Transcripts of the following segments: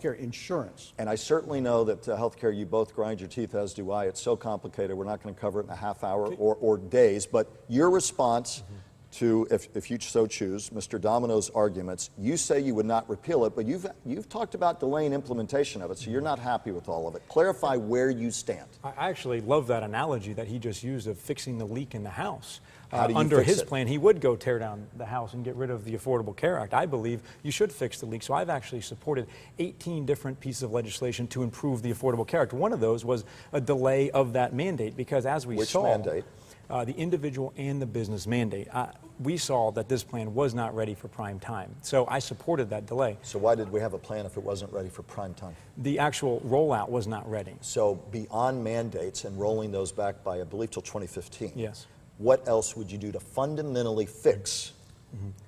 care insurance. And I certainly know that healthcare, you both grind your teeth, as do I. It's so complicated. We're not going to cover it in a half hour or days. But your response to, if you so choose, Mr. Domino's arguments, you say you would not repeal it, but you've talked about delaying implementation of it, so you're not happy with all of it. Clarify where you stand. I actually love that analogy that he just used of fixing the leak in the house. How do you Under fix his it? plan, he would go tear down the house and get rid of the Affordable Care Act. I believe you should fix the leak. So I've actually supported 18 different pieces of legislation to improve the Affordable Care Act. One of those was a delay of that mandate because as we saw— Which mandate? The individual and the business mandate. We saw that this plan was not ready for prime time. So I supported that delay. So why did we have a plan if it wasn't ready for prime time? The actual rollout was not ready. So beyond mandates and rolling those back by, I believe, till 2015. Yes. What else would you do to fundamentally fix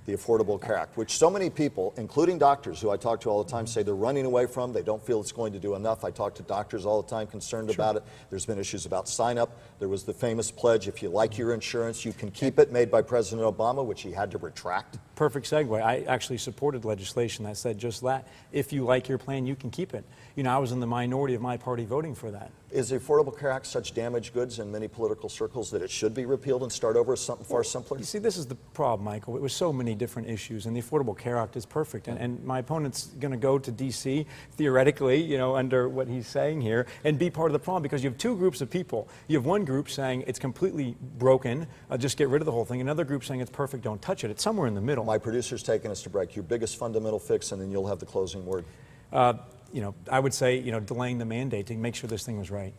the Affordable Care Act, which so many people, including doctors who I talk to all the time, say they're running away from, they don't feel it's going to do enough. I talk to doctors all the time concerned about it. There's been issues about sign-up. There was the famous pledge, if you like your insurance, you can keep it, made by President Obama, which he had to retract. Perfect segue. I actually supported legislation that said just that. If you like your plan, you can keep it. You know, I was in the minority of my party voting for that. Is the Affordable Care Act such damaged goods in many political circles that it should be repealed and start over as something far simpler? You see, this is the problem, Michael. It was so many different issues, and the Affordable Care Act is perfect. And my opponent's going to go to D.C., theoretically, you know, under what he's saying here, and be part of the problem because you have two groups of people. You have one group saying it's completely broken, just get rid of the whole thing. Another group saying it's perfect, don't touch it. It's somewhere in the middle. My producer's taking us to break. Your biggest fundamental fix, and then you'll have the closing word. You know, I would say, you know, delaying the mandate to make sure this thing was right.